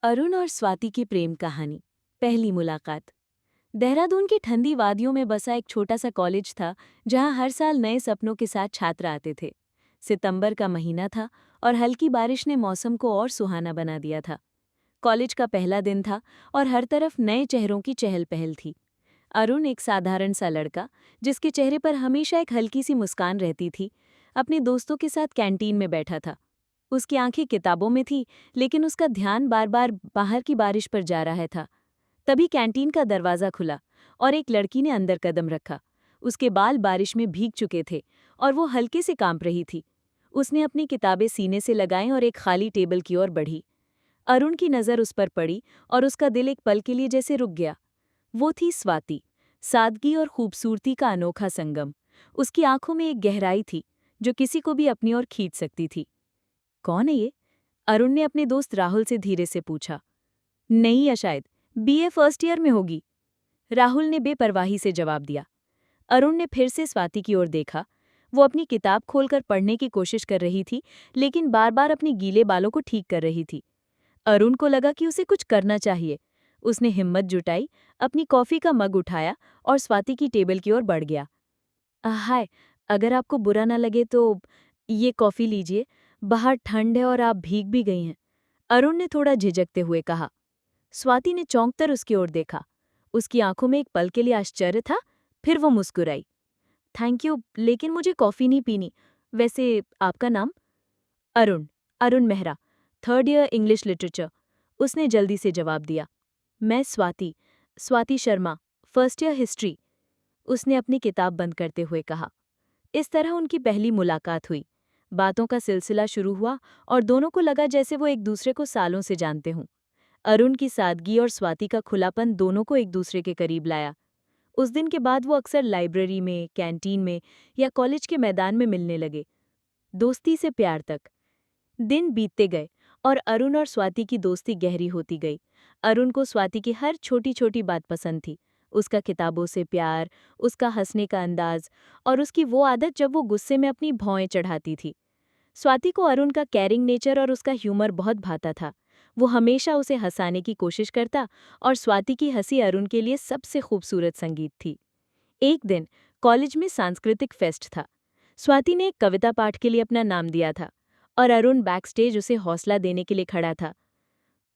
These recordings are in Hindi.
अरुण और स्वाति की प्रेम कहानी। पहली मुलाकात। देहरादून की ठंडी वादियों में बसा एक छोटा सा कॉलेज था जहां हर साल नए सपनों के साथ छात्र आते थे। सितंबर का महीना था और हल्की बारिश ने मौसम को और सुहाना बना दिया था। कॉलेज का पहला दिन था और हर तरफ नए चेहरों की चहल पहल थी। अरुण एक साधारण सा लड़का जिसके चेहरे पर हमेशा एक हल्की सी मुस्कान रहती थी, अपने दोस्तों के साथ कैंटीन में बैठा था। उसकी आंखें किताबों में थी, लेकिन उसका ध्यान बार बार बाहर की बारिश पर जा रहा था। तभी कैंटीन का दरवाजा खुला और एक लड़की ने अंदर कदम रखा। उसके बाल बारिश में भीग चुके थे और वो हल्के से कांप रही थी। उसने अपनी किताबें सीने से लगाईं और एक खाली टेबल की ओर बढ़ी। अरुण की नज़र उस पर पड़ी और उसका दिल एक पल के लिए जैसे रुक गया। वो थी स्वाति, सादगी और खूबसूरती का अनोखा संगम। उसकी आंखों में एक गहराई थी जो किसी को भी अपनी ओर खींच सकती थी। कौन है ये? अरुण ने अपने दोस्त राहुल से धीरे से पूछा। नहीं या शायद बीए फर्स्ट ईयर में होगी, राहुल ने बेपरवाही से जवाब दिया। अरुण ने फिर से स्वाति की ओर देखा। वो अपनी किताब खोलकर पढ़ने की कोशिश कर रही थी, लेकिन बार बार अपने गीले बालों को ठीक कर रही थी। अरुण को लगा कि उसे कुछ करना चाहिए। उसने हिम्मत जुटाई, अपनी कॉफी का मग उठाया और स्वाति की टेबल की ओर बढ़ गया। हाय, अगर आपको बुरा ना लगे तो ये कॉफी लीजिए। बाहर ठंड है और आप भीग भी गई हैं, अरुण ने थोड़ा झिझकते हुए कहा। स्वाति ने चौंककर उसकी ओर देखा। उसकी आंखों में एक पल के लिए आश्चर्य था, फिर वो मुस्कुराई। थैंक यू, लेकिन मुझे कॉफी नहीं पीनी। वैसे आपका नाम? Arun. Arun Mehra, third year English literature, उसने जल्दी से जवाब दिया। मैं Swati, Swati Sharma, first year history, उसने अपनी किताब बंद करते हुए कहा। इस तरह उनकी पहली मुलाकात हुई। बातों का सिलसिला शुरू हुआ और दोनों को लगा जैसे वो एक दूसरे को सालों से जानते हों। अरुण की सादगी और स्वाति का खुलापन दोनों को एक दूसरे के करीब लाया। उस दिन के बाद वो अक्सर लाइब्रेरी में, कैंटीन में या कॉलेज के मैदान में मिलने लगे। दोस्ती से प्यार तक। दिन बीतते गए और अरुण और स्वाति की दोस्ती गहरी होती गई। अरुण को स्वाति की हर छोटी छोटी बात पसंद थी। उसका किताबों से प्यार, उसका हंसने का अंदाज और उसकी वो आदत जब वो गुस्से में अपनी भौएं चढ़ाती थी। स्वाति को अरुण का केयरिंग नेचर और उसका ह्यूमर बहुत भाता था। वो हमेशा उसे हंसाने की कोशिश करता और स्वाति की हंसी अरुण के लिए सबसे खूबसूरत संगीत थी। एक दिन कॉलेज में सांस्कृतिक फेस्ट था। स्वाति ने एक कविता पाठ के लिए अपना नाम दिया था और अरुण बैकस्टेज उसे हौसला देने के लिए खड़ा था।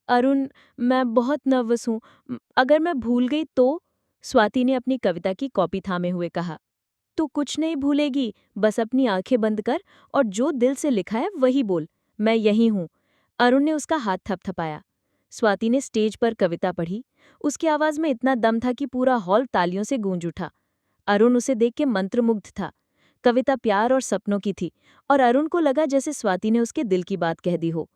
अरुण, मैं बहुत नर्वस हूँ, अगर मैं भूल गई तो? स्वाति ने अपनी कविता की कॉपी थामे हुए कहा। तू कुछ नहीं भूलेगी, बस अपनी आंखें बंद कर और जो दिल से लिखा है वही बोल। मैं यही हूँ। अरुण ने उसका हाथ थपथपाया। स्वाति ने स्टेज पर कविता पढ़ी। उसकी आवाज में इतना दम था कि पूरा हॉल तालियों से गूंज उठा। अरुण उसे देख के मंत्रमुग्ध था। कविता प्यार और सपनों की थी और अरुण को लगा जैसे स्वाति ने उसके दिल की बात कह दी हो।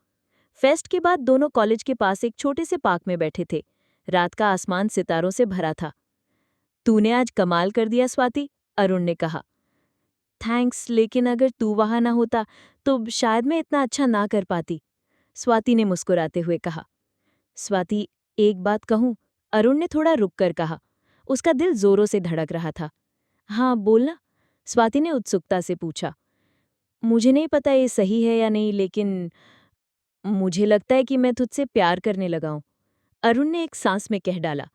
फेस्ट के बाद दोनों कॉलेज के पास एक छोटे से पार्क में बैठे थे। रात का आसमान सितारों से भरा था। तूने आज कमाल कर दिया स्वाति, अरुण ने कहा। थैंक्स, लेकिन अगर तू वहां ना होता तो शायद मैं इतना अच्छा ना कर पाती, स्वाति ने मुस्कुराते हुए कहा। स्वाति, एक बात कहूं, अरुण ने थोड़ा रुककर कहा। उसका दिल जोरों से धड़क रहा था। हाँ बोलना, स्वाति ने उत्सुकता से पूछा। मुझे नहीं पता ये सही है या नहीं, लेकिन मुझे लगता है कि मैं तुझसे प्यार करने लगा हूं, अरुण ने एक सांस में कह डाला।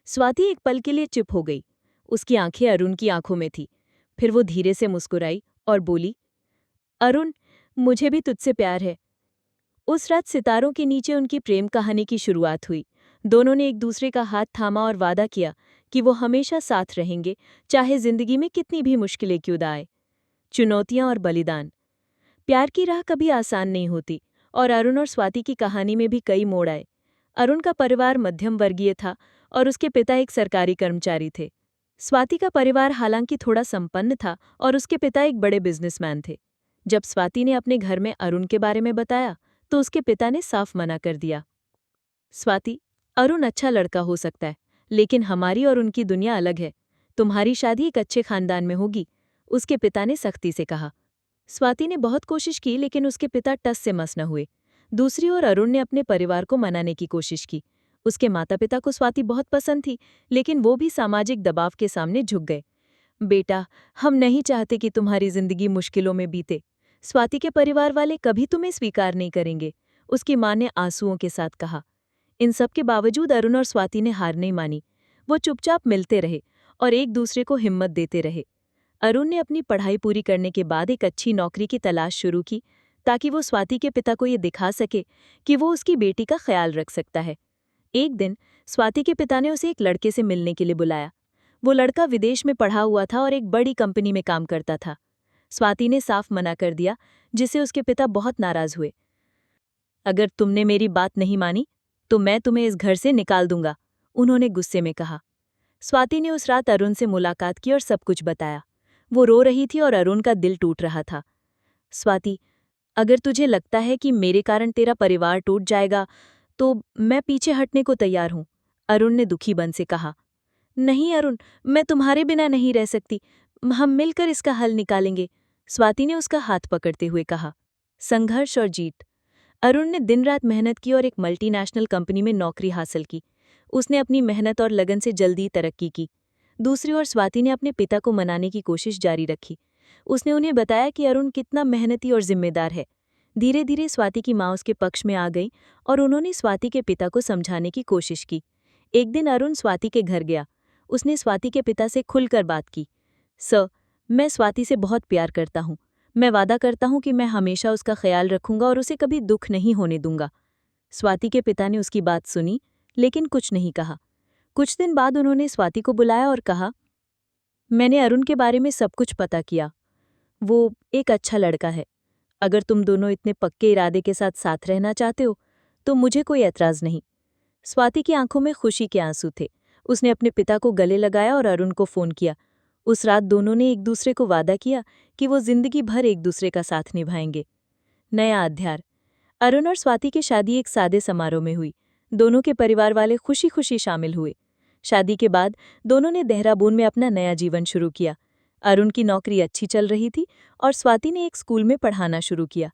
स्वाति एक पल के लिए चुप हो गई। उसकी आंखें अरुण की आंखों में थी। फिर वो धीरे से मुस्कुराई और बोली, अरुण, मुझे भी तुझसे प्यार है। उस रात सितारों के नीचे उनकी प्रेम कहानी की शुरुआत हुई। दोनों ने एक दूसरे का हाथ थामा और वादा किया कि वो हमेशा साथ रहेंगे, चाहे जिंदगी में कितनी भी मुश्किलें क्यों ना आए। चुनौतियां और बलिदान। प्यार की राह कभी आसान नहीं होती और अरुण और स्वाति की कहानी में भी कई मोड़ आए। अरुण का परिवार मध्यम वर्गीय था और उसके पिता एक सरकारी कर्मचारी थे। स्वाति का परिवार हालांकि थोड़ा संपन्न था और उसके पिता एक बड़े बिजनेसमैन थे। जब स्वाति ने अपने घर में अरुण के बारे में बताया तो उसके पिता ने साफ मना कर दिया। स्वाति, अरुण अच्छा लड़का हो सकता है, लेकिन हमारी और उनकी दुनिया अलग है। तुम्हारी शादी एक अच्छे खानदान में होगी, उसके पिता ने सख्ती से कहा। स्वाति ने बहुत कोशिश की, लेकिन उसके पिता टस से मस न हुए। दूसरी ओर अरुण ने अपने परिवार को मनाने की कोशिश की। उसके माता पिता को स्वाति बहुत पसंद थी, लेकिन वो भी सामाजिक दबाव के सामने झुक गए। बेटा, हम नहीं चाहते कि तुम्हारी जिंदगी मुश्किलों में बीते। स्वाति के परिवार वाले कभी तुम्हें स्वीकार नहीं करेंगे, उसकी मां ने आंसुओं के साथ कहा। इन सब के बावजूद अरुण और स्वाति ने हार नहीं मानी। वो चुपचाप मिलते रहे और एक दूसरे को हिम्मत देते रहे। अरुण ने अपनी पढ़ाई पूरी करने के बाद एक अच्छी नौकरी की तलाश शुरू की, ताकि वो स्वाति के पिता को ये दिखा सके कि वो उसकी बेटी का ख्याल रख सकता है। एक दिन स्वाति के पिता ने उसे एक लड़के से मिलने के लिए बुलाया। वो लड़का विदेश में पढ़ा हुआ था और एक बड़ी कंपनी में काम करता था। स्वाति ने साफ मना कर दिया, जिससे उसके पिता बहुत नाराज हुए। अगर तुमने मेरी बात नहीं मानी तो मैं तुम्हें इस घर से निकाल दूंगा, उन्होंने गुस्से में कहा। स्वाति ने उस रात अरुण से मुलाकात की और सब कुछ बताया। वो रो रही थी और अरुण का दिल टूट रहा था। स्वाति, अगर तुझे लगता है कि मेरे कारण तेरा परिवार टूट जाएगा तो मैं पीछे हटने को तैयार हूं, अरुण ने दुखी बन से कहा। नहीं अरुण, मैं तुम्हारे बिना नहीं रह सकती, हम मिलकर इसका हल निकालेंगे, स्वाति ने उसका हाथ पकड़ते हुए कहा। संघर्ष और जीत। अरुण ने दिन रात मेहनत की और एक मल्टीनेशनल कंपनी में नौकरी हासिल की। उसने अपनी मेहनत और लगन से जल्दी तरक्की की। दूसरी ओर स्वाति ने अपने पिता को मनाने की कोशिश जारी रखी। उसने उन्हें बताया कि अरुण कितना मेहनती और जिम्मेदार है। धीरे धीरे स्वाति की माँ उसके पक्ष में आ गई और उन्होंने स्वाति के पिता को समझाने की कोशिश की। एक दिन अरुण स्वाति के घर गया। उसने स्वाति के पिता से खुलकर बात की। सर, मैं स्वाति से बहुत प्यार करता हूँ। मैं वादा करता हूँ कि मैं हमेशा उसका ख्याल रखूंगा और उसे कभी दुख नहीं होने दूंगा। स्वाति के पिता ने उसकी बात सुनी, लेकिन कुछ नहीं कहा। कुछ दिन बाद उन्होंने स्वाति को बुलाया और कहा, मैंने अरुण के बारे में सब कुछ पता किया। वो एक अच्छा लड़का है। अगर तुम दोनों इतने पक्के इरादे के साथ साथ रहना चाहते हो तो मुझे कोई ऐतराज नहीं। स्वाति की आंखों में खुशी के आंसू थे। उसने अपने पिता को गले लगाया और अरुण को फोन किया। उस रात दोनों ने एक दूसरे को वादा किया कि वो जिंदगी भर एक दूसरे का साथ निभाएंगे। नया अध्याय। अरुण और स्वाति की शादी एक सादे समारोह में हुई। दोनों के परिवार वाले खुशी खुशी शामिल हुए। शादी के बाद दोनों ने देहरादून में अपना नया जीवन शुरू किया। अरुण की नौकरी अच्छी चल रही थी और स्वाति ने एक स्कूल में पढ़ाना शुरू किया।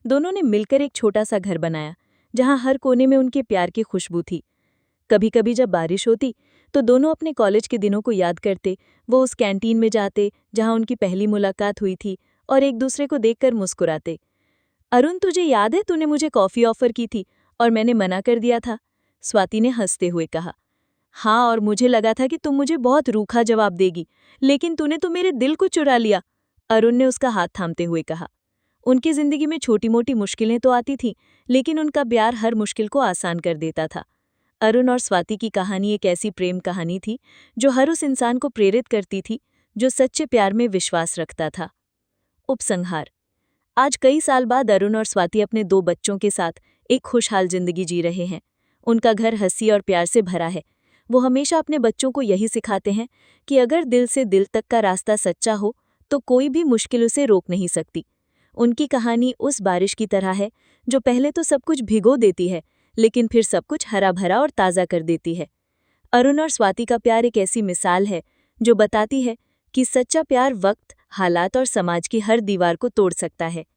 दोनों ने मिलकर एक छोटा सा घर बनाया, जहां हर कोने में उनके प्यार की खुशबू थी। कभी कभी जब बारिश होती तो दोनों अपने कॉलेज के दिनों को याद करते। वो उस कैंटीन में जाते जहां उनकी पहली मुलाकात हुई थी और एक दूसरे को देखकर मुस्कुराते। अरुण, तुझे याद है तूने मुझे कॉफी ऑफर की थी और मैंने मना कर दिया था, स्वाति ने हंसते हुए कहा। हाँ, और मुझे लगा था कि तुम मुझे बहुत रूखा जवाब देगी, लेकिन तूने तो मेरे दिल को चुरा लिया, अरुण ने उसका हाथ थामते हुए कहा। उनकी जिंदगी में छोटी मोटी मुश्किलें तो आती थीं, लेकिन उनका प्यार हर मुश्किल को आसान कर देता था। अरुण और स्वाति की कहानी एक ऐसी प्रेम कहानी थी जो हर उस इंसान को प्रेरित करती थी जो सच्चे प्यार में विश्वास रखता था। उपसंहार। आज कई साल बाद अरुण और स्वाति अपने 2 बच्चों के साथ एक खुशहाल जिंदगी जी रहे हैं। उनका घर हंसी और प्यार से भरा है। वो हमेशा अपने बच्चों को यही सिखाते हैं कि अगर दिल से दिल तक का रास्ता सच्चा हो तो कोई भी मुश्किल उसे रोक नहीं सकती। उनकी कहानी उस बारिश की तरह है जो पहले तो सब कुछ भिगो देती है, लेकिन फिर सब कुछ हरा भरा और ताज़ा कर देती है। अरुण और स्वाति का प्यार एक ऐसी मिसाल है जो बताती है कि सच्चा प्यार वक्त, हालात और समाज की हर दीवार को तोड़ सकता है।